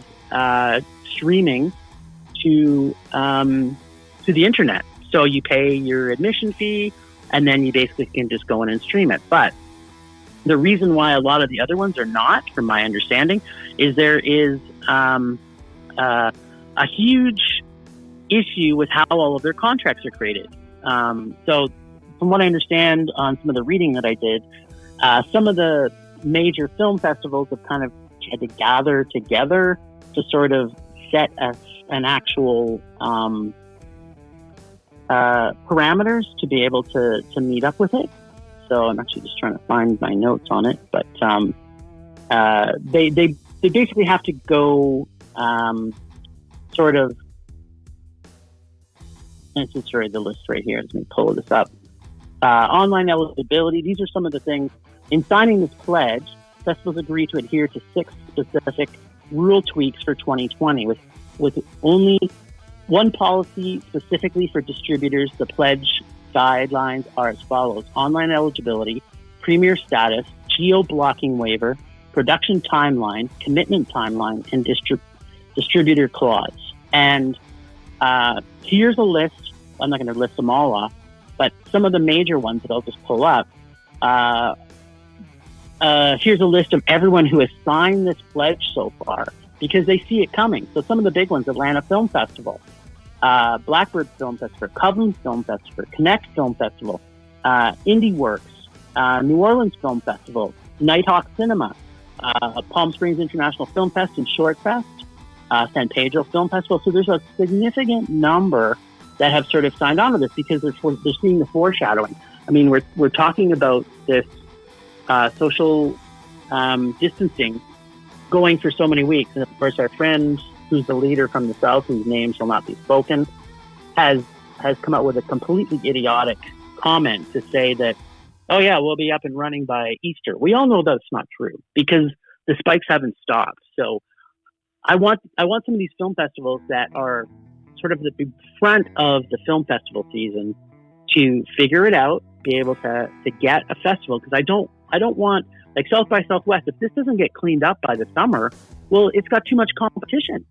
streaming to the internet. So you pay your admission fee, and then you basically can just go in and stream it. But the reason why a lot of the other ones are not, from my understanding, is there is a huge issue with how all of their contracts are created. So from what I understand on some of the reading that I did, some of the major film festivals have kind of had to gather together to sort of set an actual parameters to be able to meet up with it. So I'm actually just trying to find my notes on it, but they basically have to go sort of. Let's just read the list right here. Let me pull this up. Online eligibility. These are some of the things. In signing this pledge, festivals agree to adhere to 6 specific rule tweaks for 2020, with only one policy specifically for distributors. The pledge guidelines are as follows: online eligibility, premiere status, geo-blocking waiver, production timeline, commitment timeline, and distributor clause. And here's a list. I'm not going to list them all off, but some of the major ones that I'll just pull up. Here's a list of everyone who has signed this pledge so far, because they see it coming. So some of the big ones: Atlanta Film Festival, Blackbird Film Festival, Covenant Film Festival, Connect Film Festival, IndieWorks, New Orleans Film Festival, Nighthawk Cinema, Palm Springs International Film Fest and Short Fest, San Pedro Film Festival. So there's a significant number that have sort of signed on to this because they're seeing the foreshadowing. I mean, we're talking about this social distancing going for so many weeks. And of course, our friend who's the leader from the South, whose name shall not be spoken, has come out with a completely idiotic comment to say that, oh yeah, we'll be up and running by Easter. We all know that's not true because the spikes haven't stopped. So I want some of these film festivals that are sort of the front of the film festival season to figure it out, be able to get a festival, because I don't want, like South by Southwest, if this doesn't get cleaned up by the summer, well, it's got too much competition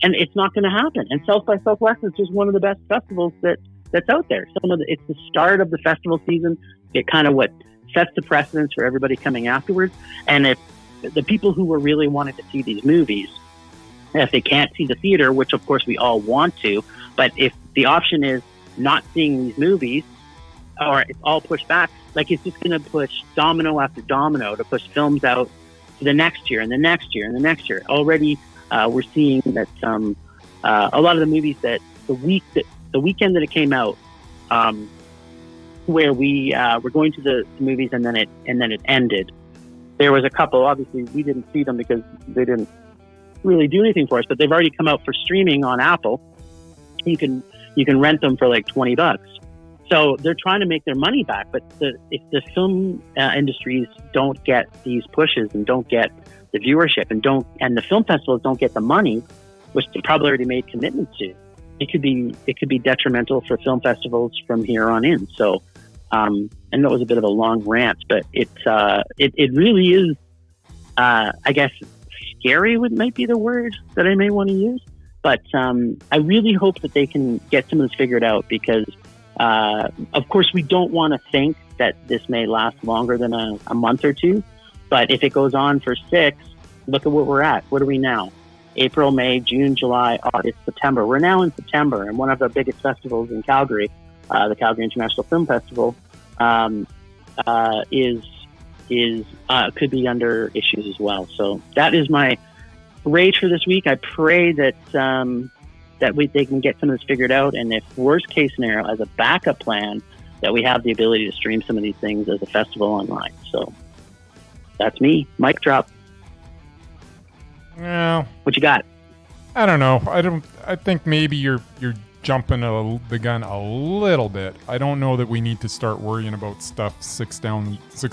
and it's not going to happen. And South by Southwest is just one of the best festivals that's out there. It's the start of the festival season. It kind of what sets the precedence for everybody coming afterwards. And if the people who were really wanting to see these movies, if they can't see the theater, which of course we all want to, but if the option is not seeing these movies, or it's all pushed back, like it's just going to push domino after domino to push films out to the next year and the next year and the next year. Already we're seeing that a lot of the movies that the weekend that it came out, where we were going to the movies and then it ended. There was a couple. Obviously, we didn't see them because they didn't really do anything for us. But they've already come out for streaming on Apple. You can rent them for like $20. So they're trying to make their money back. But if the film industries don't get these pushes and don't get the viewership and the film festivals don't get the money, which they probably already made commitments to, it could be detrimental for film festivals from here on in. So I know it was a bit of a long rant, but it really is, I guess, scary might be the word that I may want to use. But I really hope that they can get some of this figured out because, of course, we don't want to think that this may last longer than a month or two. But if it goes on for 6, look at what we're at. What are we now? April, May, June, July, August, September. We're now in September, and one of the biggest festivals in Calgary, the Calgary International Film Festival, could be under issues as well. So that is my rage for this week. I pray that they can get some of this figured out, and if worst case scenario, as a backup plan, that we have the ability to stream some of these things as a festival online. So that's me. Mic drop. Yeah. What you got? I don't know. I think maybe you're jumping the gun a little bit. I don't know that we need to start worrying about stuff 6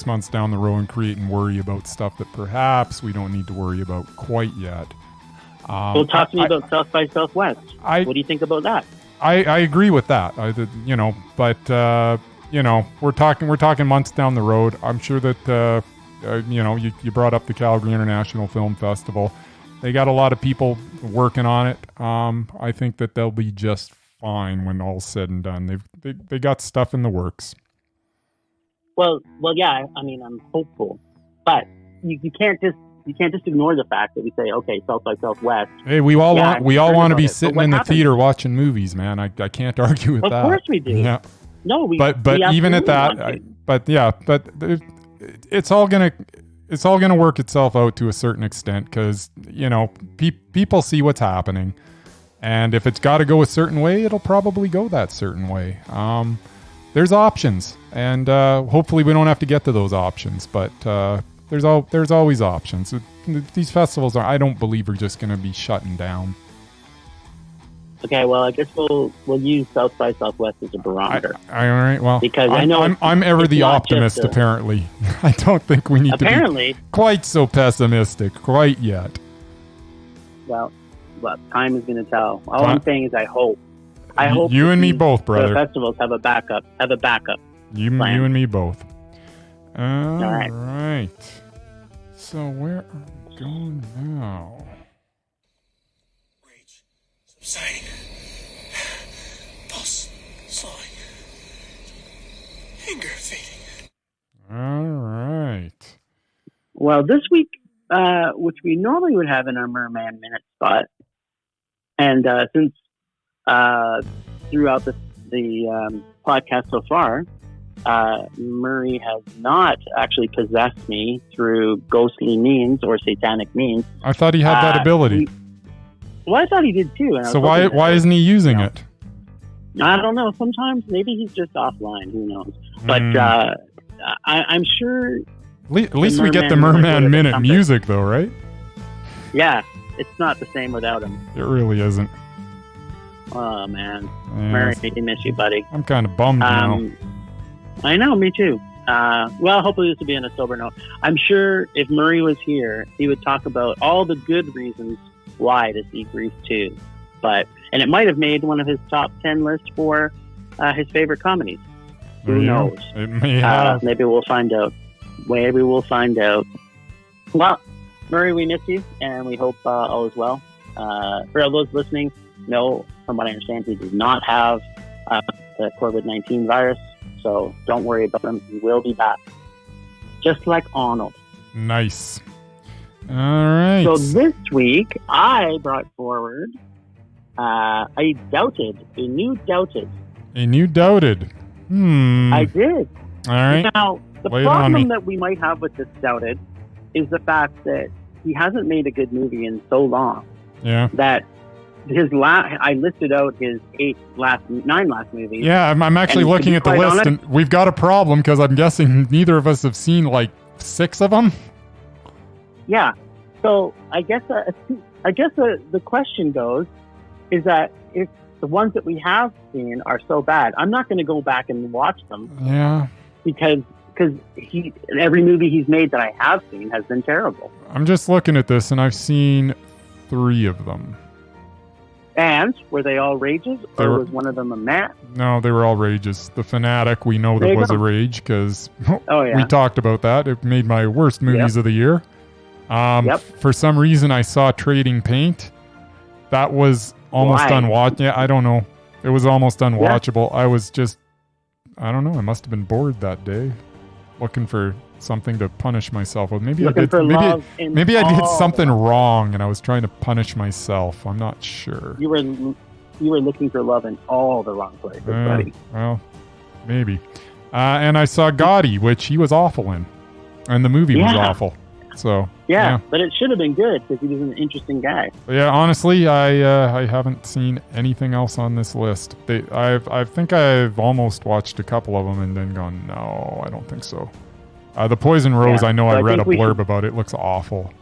months down the road and create and worry about stuff that perhaps we don't need to worry about quite yet. Well, talk to me about South by Southwest. What do you think about that? I agree with that. But we're talking months down the road. I'm sure that you brought up the Calgary International Film Festival. They got a lot of people working on it. I think that they'll be just fine when all's said and done. They got stuff in the works. Well, yeah. I mean, I'm hopeful, but you can't just ignore the fact that we say, okay, South by Southwest. Hey, we all want to be sitting in the theater watching movies, man. I can't argue with that. Of course we do. Yeah. No, but even at that, it's all gonna work itself out to a certain extent because people see what's happening, and if it's got to go a certain way, it'll probably go that certain way. There's options, and hopefully we don't have to get to those options, but there's always options. These festivals I don't believe are just going to be shutting down. Okay, well, I guess we'll use South by Southwest as a barometer. All right, well, because I know I'm ever the optimist. Apparently, I don't think we need to be quite so pessimistic quite yet. Well, time is going to tell. All I'm saying is I hope. I hope you and me both, brother. The festivals have a backup. You and me both. All right. So where are we going now? Rage subsiding. Pulse slowing. Anger fading. All right. Well, this week, which we normally would have in our Murman Minute spot, and since throughout the podcast so far, Murray has not actually possessed me through ghostly means or satanic means. I thought he had that ability. I thought he did too. So why isn't he using it? I don't know. Sometimes maybe he's just offline. Who knows? But I'm sure. At least we get the Murman Minute music, though, right? Yeah, it's not the same without him. It really isn't. Oh man, Murray, I miss you, buddy. I'm kind of bummed now. I know, me too. Well, hopefully this will be on a sober note. I'm sure if Murray was here, he would talk about all the good reasons why to see Grease 2. And it might have made one of his top 10 lists for his favorite comedies. Who knows? It may have. Maybe we'll find out. Well, Murray, we miss you, and we hope all is well. For all those listening, no, from what I understand, he does not have the COVID-19 virus. So don't worry about him. He will be back. Just like Arnold. Nice. All right. So this week, I brought forward a new Doubted. A new Doubted. I did. All right. Now, the problem that we might have with this Doubted is the fact that he hasn't made a good movie in so long. Yeah. That I listed out his 9 last movies. Yeah, I'm actually looking at the list, and we've got a problem because I'm guessing neither of us have seen like 6 of them. Yeah, so I guess the question goes is that if the ones that we have seen are so bad, I'm not going to go back and watch them. Yeah, because every movie he's made that I have seen has been terrible. I'm just looking at this, and I've seen 3 of them. And were they all rages, or was one of them a meh? No, they were all rages. The Fanatic, we know that was a rage because we talked about that. It made my worst movies of the year. For some reason, I saw Trading Paint. That was almost unwatchable. Yeah, I don't know. It was almost unwatchable. I was just, I don't know. I must have been bored that day, looking for something to punish myself with. Maybe I did something wrong, and I was trying to punish myself. I'm not sure. You were looking for love in all the wrong places, buddy. Well, maybe. And I saw Gotti, which he was awful in, and the movie was awful. So but it should have been good because he was an interesting guy. But yeah, honestly, I haven't seen anything else on this list. I think I've almost watched a couple of them and then gone, no, I don't think so. The Poison Rose, I know I read a blurb about it. It looks awful.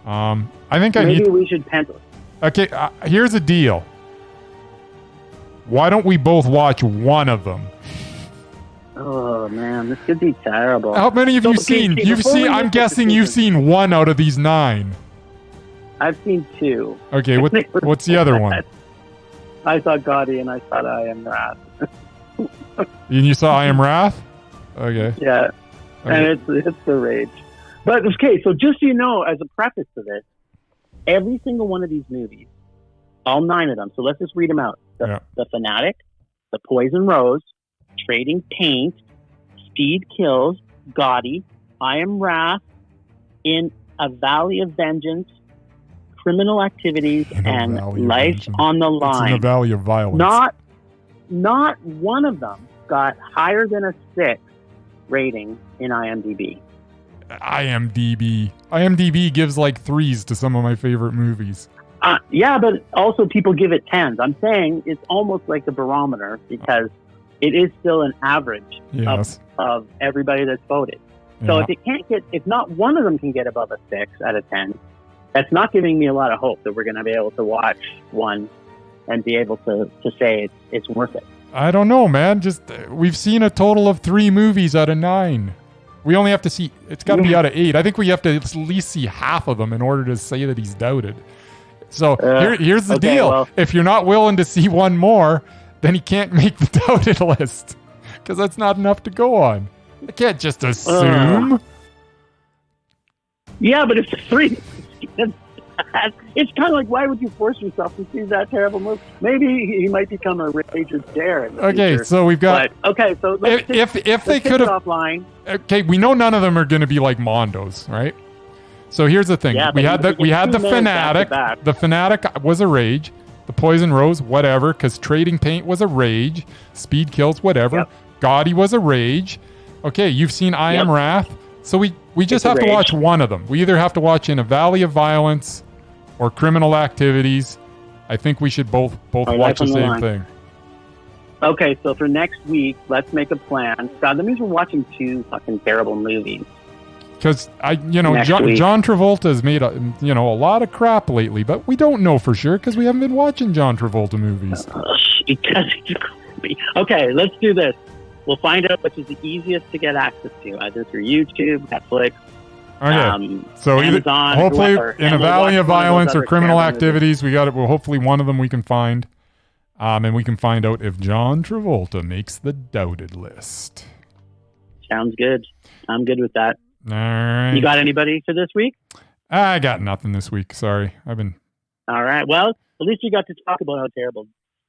I think we should pencil. Okay, here's a deal. Why don't we both watch one of them? Oh man, this could be terrible. How many have you seen? I'm guessing you've seen 1 out of these 9. I've seen 2. Okay, what's the other one? I saw Gotti and I saw I Am Wrath. And you saw I Am Wrath? Okay. Yeah. Okay. And it's the rage. But okay, so just so you know, as a preface to this, every single one of these movies, all 9 of them, so let's just read them out. The Fanatic, The Poison Rose, Trading Paint, Speed Kills, Gotti, I Am Wrath, In a Valley of Vengeance, Criminal Activities, and Life on the Line. It's in a Valley of Violence. Not one of them got higher than a 6 rating in IMDb. IMDb gives like 3s to some of my favorite movies. Yeah, but also people give it 10s. I'm saying it's almost like the barometer because it is still an average of everybody that's voted. So if not one of them can get above a 6 out of 10, that's not giving me a lot of hope that we're going to be able to watch one and be able to say it's worth it. I don't know, man. We've seen a total of 3 movies out of 9. We only have to see, it's got to be out of 8. I think we have to at least see half of them in order to say that he's doubted. So here's the deal. Well, if you're not willing to see one more, then he can't make the doubted list because that's not enough to go on. I can't just assume. Yeah, but if the 3, it's kind of like, why would you force yourself to see that terrible movie? Maybe he might become a rager dare. Okay, future. So we've got. So if they could have offline. Okay, we know none of them are going to be like Mondos, right? So here's the thing: we had the Fanatic. The Fanatic was a rage. The Poison Rose, whatever, because Trading Paint was a rage. Speed Kills, whatever. Gotti was a rage. Okay, you've seen I Am Wrath. So we just have to watch one of them. We either have to watch In a Valley of Violence or Criminal Activities. I think we should both watch the same thing. Okay, so for next week, let's make a plan. God, that means we're watching 2 fucking terrible movies. Because John Travolta's made a lot of crap lately, but we don't know for sure because we haven't been watching John Travolta movies. Because he's creepy. Okay, let's do this. We'll find out which is the easiest to get access to, either through YouTube, Netflix, okay. So Amazon, hopefully whoever. In a Valley of Violence or Criminal Activities, we got it. Well, hopefully one of them we can find, and we can find out if John Travolta makes the doubted list. Sounds good. I'm good with that. All right. You got anybody for this week? I got nothing this week. Sorry. All right. Well, at least you got to talk about how terrible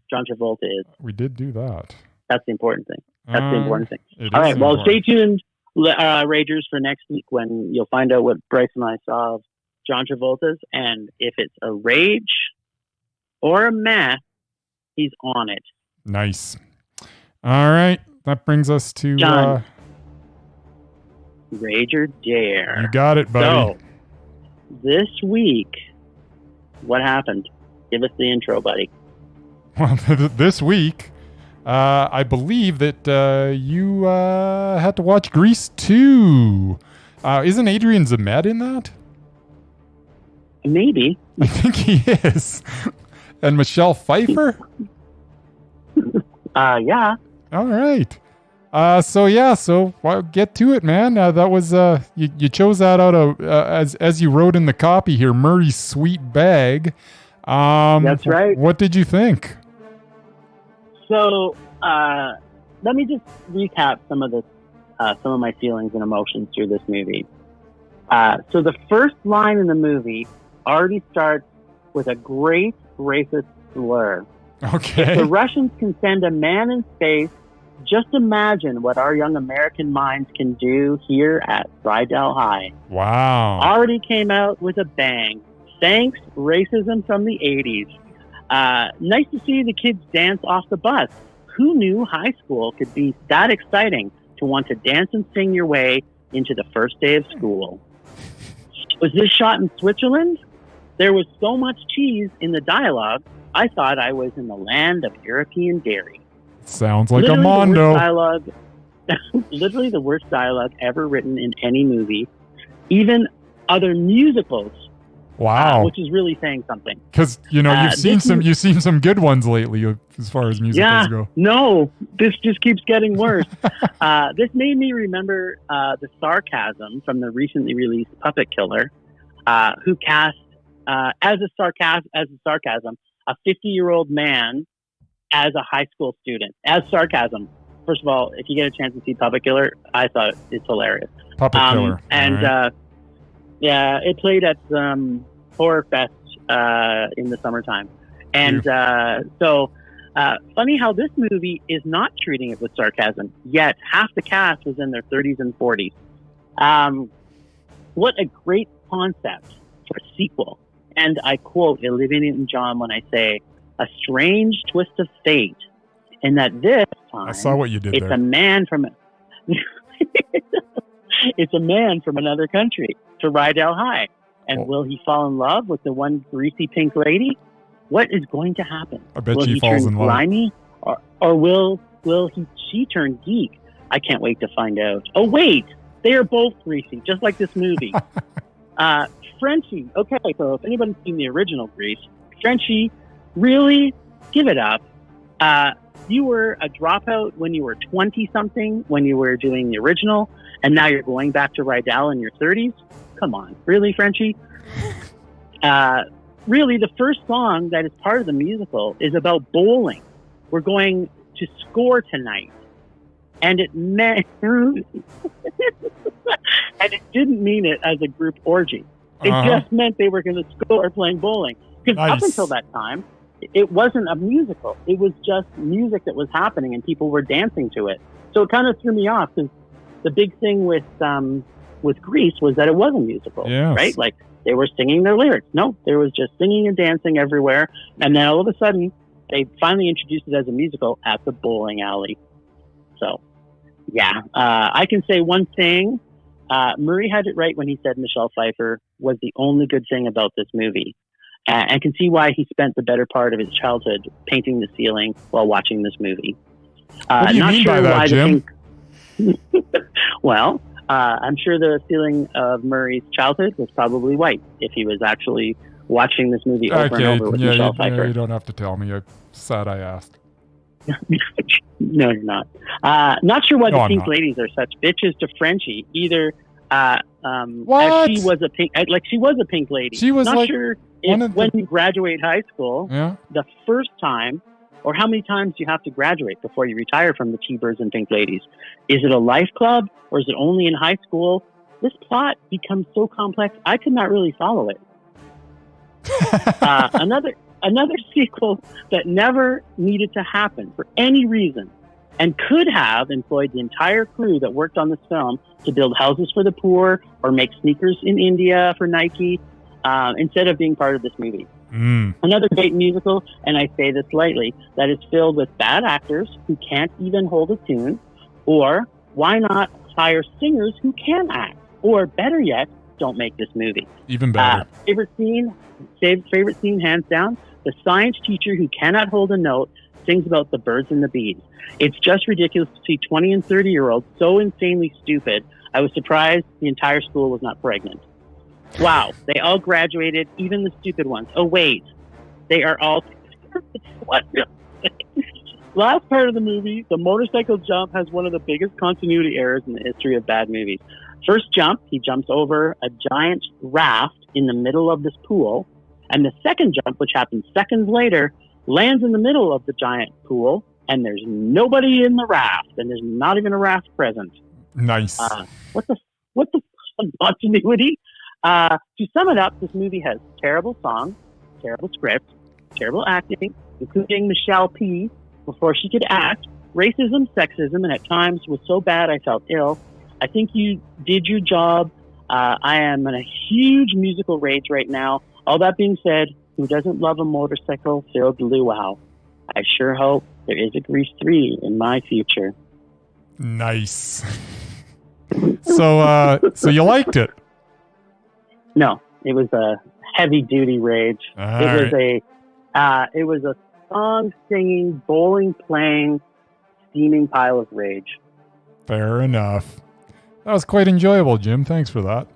John Travolta is. We did do that. That's the important thing. All right. Well, stay tuned, Ragers, for next week when you'll find out what Bryce and I saw of John Travolta's. And if it's a rage or a meh, he's on it. Nice. All right. That brings us to... John. Rage or Dare. You got it, buddy. So, this week, what happened? Give us the intro, buddy. Well, this week, I believe that you had to watch Grease 2. Isn't Adrian Zemed in that? Maybe. I think he is. And Michelle Pfeiffer? Yeah. All right. So well, get to it, man. That was you chose that out of as you wrote in the copy here, Murray's Sweet Bag. That's right. What did you think? So let me just recap some of my feelings and emotions through this movie. So the first line in the movie already starts with a great racist slur. Okay. If the Russians can send a man in space, just imagine what our young American minds can do here at Rydell High. Wow. Already came out with a bang. Thanks, racism from the 80s. Nice to see the kids dance off the bus. Who knew high school could be that exciting to want to dance and sing your way into the first day of school? Was this shot in Switzerland? There was so much cheese in the dialogue, I thought I was in the land of European dairy. Sounds like Literally a Mondo. Literally the worst dialogue ever written in any movie, even other musicals. Wow. Which is really saying something. Because you've seen some good ones lately as far as musicals go. No, this just keeps getting worse. This made me remember the sarcasm from the recently released Puppet Killer, who cast as a sarcasm a 50-year-old man as a high school student as sarcasm. First of all, if you get a chance to see Puppet Killer, I thought it's hilarious. Puppet Killer, and right. Yeah, it played at Horror Fest in the summertime. And so funny how this movie is not treating it with sarcasm, yet half the cast was in their 30s and 40s. What a great concept for a sequel. And I quote Olivia Newton-John when I say, a strange twist of fate, in that this time I saw what you did it's there. a man from it's a man from another country to Rydell High. And will he fall in love with the one greasy pink lady? What is going to happen? I bet will she he falls turn in love. Grimy, or will she turn geek? I can't wait to find out. Oh wait, they are both greasy, just like this movie. Frenchie. Okay, so if anybody's seen the original Grease, Frenchie, really give it up. You were a dropout when you were 20-something, when you were doing the original, and now you're going back to Rydell in your 30s? Come on. Really, Frenchie? Really, the first song that is part of the musical is about bowling. We're going to score tonight. And it meant... and it didn't mean it as a group orgy. It just meant they were going to score playing bowling. Because up until that time, it wasn't a musical. It was just music that was happening and people were dancing to it. So it kind of threw me off because the big thing with Grease was that it was a musical, right? Like they were singing their lyrics. No, there was just singing and dancing everywhere. And then all of a sudden, they finally introduced it as a musical at the bowling alley. So, yeah, I can say one thing. Murray had it right when he said Michelle Pfeiffer was the only good thing about this movie. I can see why he spent the better part of his childhood painting the ceiling while watching this movie. What do you mean by that, Jim? Well, I'm sure the ceiling of Murray's childhood was probably white if he was actually watching this movie over and over with Michelle Pfeiffer. You don't have to tell me. I'm sad I asked. No, you're not. Not sure why the pink ladies are such bitches to Frenchie either. As she was a pink, she was a pink lady. She was not sure if when you graduate high school, the first time, or how many times you have to graduate before you retire from the T-Birds and Pink Ladies. Is it a life club or is it only in high school? This plot becomes so complex, I could not really follow it. Another sequel that never needed to happen for any reason and could have employed the entire crew that worked on this film to build houses for the poor or make sneakers in India for Nike instead of being part of this movie. Another great musical, and I say this lightly, that is filled with bad actors who can't even hold a tune, or why not hire singers who can act? Or better yet, don't make this movie. Even better. Favorite scene, hands down, The science teacher who cannot hold a note sings about the birds and the bees. It's just ridiculous to see 20 and 30-year-olds so insanely stupid. I was surprised the entire school was not pregnant. Wow, they all graduated, even the stupid ones. Oh, wait, they are all... What? Last part of the movie, the motorcycle jump has one of the biggest continuity errors in the history of bad movies. First jump, he jumps over a giant raft in the middle of this pool, and the second jump, which happens seconds later, lands in the middle of the giant pool, and there's nobody in the raft, and there's not even a raft present. Nice. What the continuity? To sum it up, this movie has terrible songs, terrible script, terrible acting, including Michelle P. before she could act, racism, sexism, and at times was so bad I felt ill. I think you did your job. I am in a huge musical rage right now. All that being said, who doesn't love a motorcycle-filled luau? I sure hope there is a Grease 3 in my future. Nice. So you liked it? No, it was a heavy-duty rage. It was a song-singing, bowling-playing, steaming pile of rage. Fair enough. That was quite enjoyable, Jim. Thanks for that.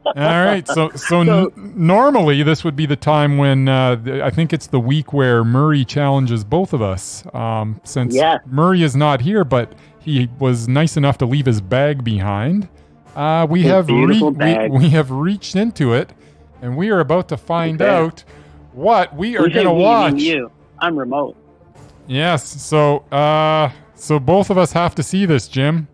All right. So normally this would be the time when I think it's the week where Murray challenges both of us. Since Murray is not here, but he was nice enough to leave his bag behind. We have reached into it, and we are about to find out what we are going to watch. I'm remote. Yes. So both of us have to see this, Jim.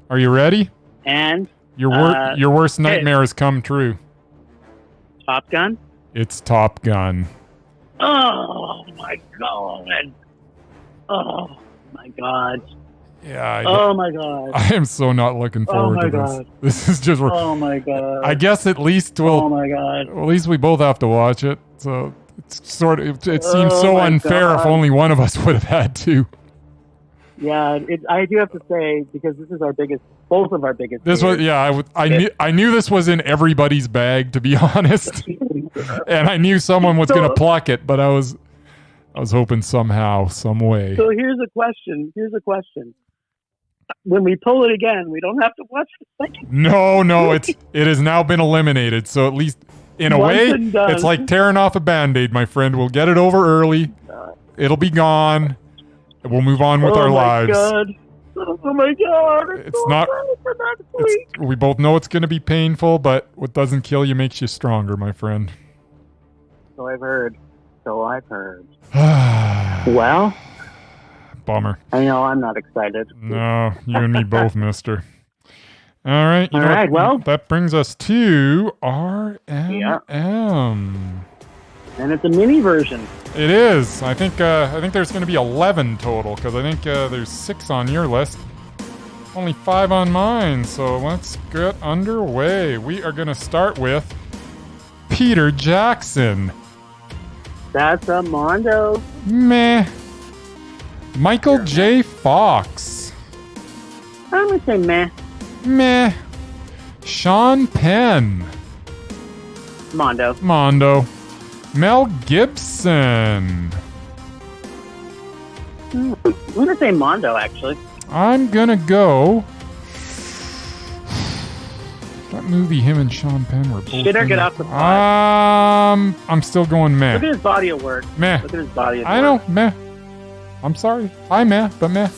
Are you ready? And your worst nightmare has come true. Top Gun? It's Top Gun. Oh my god. Oh my god. Yeah. Oh my god. I am so not looking forward to this. God. This is just. Oh my god. I guess at least Oh my god. At least we both have to watch it. So it's sort of. It seems so unfair if only one of us would have had to. Yeah, I do have to say, because this is both of our biggest. This was, I knew this was in everybody's bag, to be honest, and I knew someone was going to pluck it, but I was hoping somehow, some way. So here's a question. When we pull it again, we don't have to watch the second. No, it has now been eliminated. So at least in a way, it's like tearing off a Band-Aid, my friend. We'll get it over early. It'll be gone. We'll move on with our lives. God. Oh my god! It's not. We both know it's going to be painful, but what doesn't kill you makes you stronger, my friend. So I've heard. Well, bummer. I know I'm not excited. No, you and me both, mister. All right. All right. Well, that brings us to RMM. Yeah. And it's a mini version. It is. I think there's going to be 11 total, because I think there's 6 on your list. Only 5 on mine, so let's get underway. We are going to start with Peter Jackson. That's a Mondo. Meh. Michael J. Fox. I'm going to say meh. Meh. Sean Penn. Mondo. Mel Gibson. I'm going to say Mondo, actually. I'm going to go... That movie, him and Sean Penn were both Should I get off the pot? I'm still going meh. Look at his body of work. Meh. Look at his body of work. I know, meh. I'm sorry. I meh, but meh.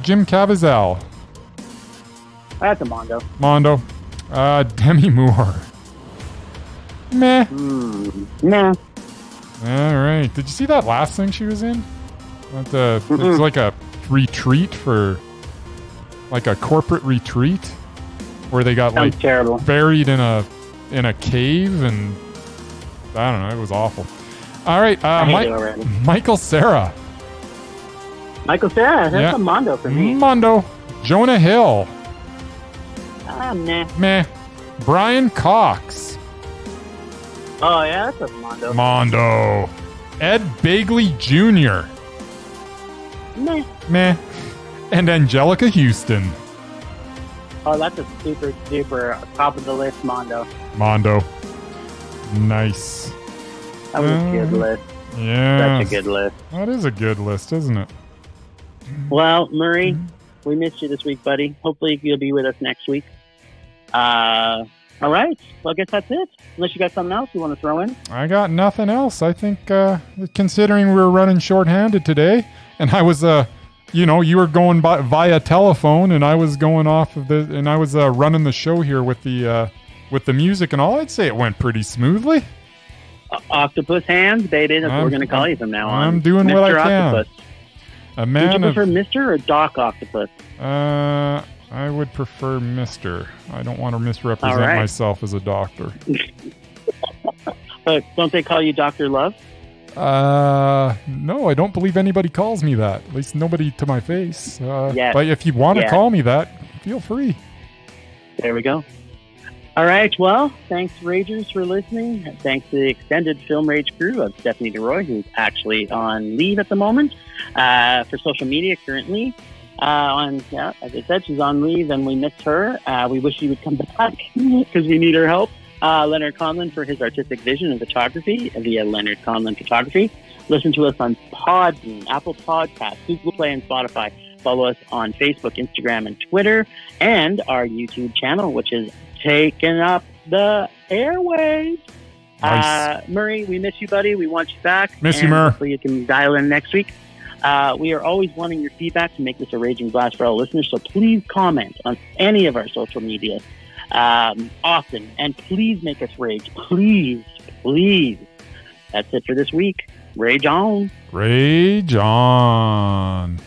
Jim Caviezel. That's a Mondo. Demi Moore. Meh. Nah. All right. Did you see that last thing she was in? It's like a retreat for... Like a corporate retreat? Where they got Sounds terrible. Buried in a cave, and... I don't know. It was awful. All right. Michael Cera. That's a Mondo for me. Mondo. Jonah Hill. Nah. Meh. Brian Cox. Oh, yeah, that's a Mondo. Ed Begley Jr. Meh. And Angelica Houston. Oh, that's a super duper top of the list Mondo. Nice. That was a good list. Yeah. Such a good list. That is a good list, isn't it? Well, Murray, we missed you this week, buddy. Hopefully you'll be with us next week. All right. Well, I guess that's it. Unless you got something else you want to throw in. I got nothing else. I think, considering we were running shorthanded today, and I was, you were going by via telephone, and I was going off of and I was running the show here with the music and all. I'd say it went pretty smoothly. Octopus hands, baby. That's what we're going to call you from now on. I'm doing Mr. what I can. Octopus. A man Would you prefer Mr. or Doc Octopus? I would prefer Mr. I don't want to misrepresent myself as a doctor. But don't they call you Dr. Love? No, I don't believe anybody calls me that. At least nobody to my face. Yes. But if you want to call me that, feel free. There we go. All right. Well, thanks, Ragers, for listening. Thanks to the extended Film Rage crew of Stephanie DeRoy, who's actually on leave at the moment for social media currently. As I said, she's on leave and we miss her. We wish she would come back because we need her help. Leonard Conlon for his artistic vision and photography via Leonard Conlon Photography. Listen to us on Podbean, Apple Podcasts, Google Play, and Spotify. Follow us on Facebook, Instagram, and Twitter, and our YouTube channel, which is taking up the airwaves. Nice. Murray, we miss you, buddy. We want you back. Miss you, Murr. Hopefully you can dial in next week. We are always wanting your feedback to make this a raging blast for all listeners, so please comment on any of our social media often, and please make us rage. Please, please. That's it for this week. Rage on. Rage on.